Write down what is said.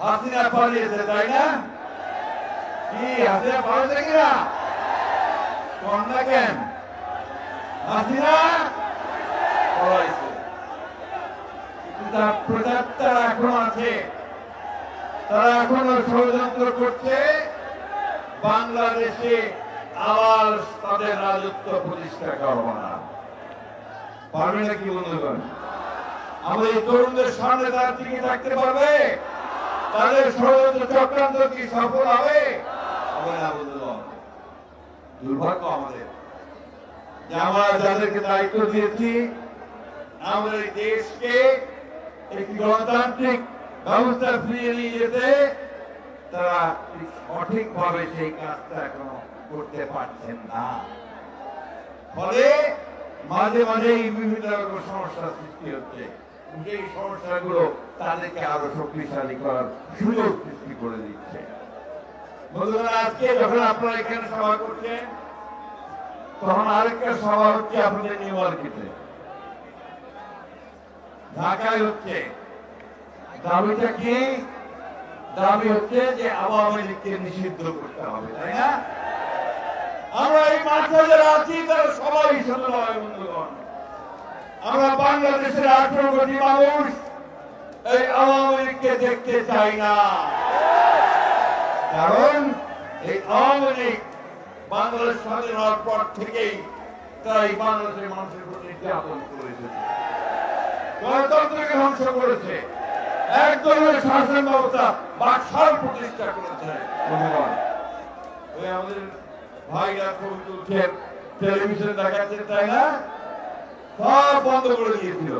হাসিনা পালিয়েছে, তাই না? কি হাসিনা পালিয়েছে কিনা কন্যা কেন? হাসিনা পলাইছে, কিন্তু তার প্রজাপ্তার এখন আছে। তারা এখনো ষড়যন্ত্র করছে বাংলাদেশে আবার তাদের রাজত্ব প্রতিষ্ঠা করবো না। পারবে না কি বন্ধুগণ? আমাদের তরুণদের সামনে তারা টিকে থাকতে পারবে? তাদের ষড়যন্ত্র চক্রান্ত কি সফল হবে? হবে না বন্ধুগণ। দুর্ভাগ্য আমাদের যে আমরা যাদেরকে দায়িত্ব দিয়েছি আমাদের দেশকে একটি গণতান্ত্রিক ব্যবস্থা ফিরিয়ে নিয়ে যেতে, তারা সঠিকভাবে সেই কাজটা এখনো করতে পারছেন না। ফলে মাঝে মাঝে বিভিন্ন রকম সমস্যার সৃষ্টি হচ্ছে। সেই সমস্যাগুলো তাদেরকে আরো শক্তিশালী করার সুযোগ সৃষ্টি করে দিচ্ছে। বন্ধুরা, আজকে যখন আপনারা এখানে সভা করছেন, তখন আরেকটা সভা হচ্ছে আপনাদের নিউ মার্কেটে, ঢাকায় হচ্ছে। দাবিটা কি? দাবি হচ্ছে যে আওয়ামী লীগকে নিষিদ্ধ করতে হবে, তাই না? আমরা এই মাঠে যারা আছি তারা সবাই সন্দেহ বন্ধুগণ। আমরা বাংলাদেশের 18 কোটি মানুষ এই আওয়ামী লীগকে দেখতে চাই না। কারণ এই আওয়ামী লীগ বাংলাদেশ স্বাধীন হওয়ার পর থেকেই তাই বাংলাদেশের মানুষের উপর নির্যাতন করেছে, গণতন্ত্রকে ধ্বংস করেছে, এক ধরনের শাসন ব্যবস্থা বাকশাল প্রতিষ্ঠা করেছে। আমাদের ভাইরা ছবি তুলছেন, টেলিভিশন দেখাচ্ছেন, তাই না? সব বন্ধ করে দিয়েছিল।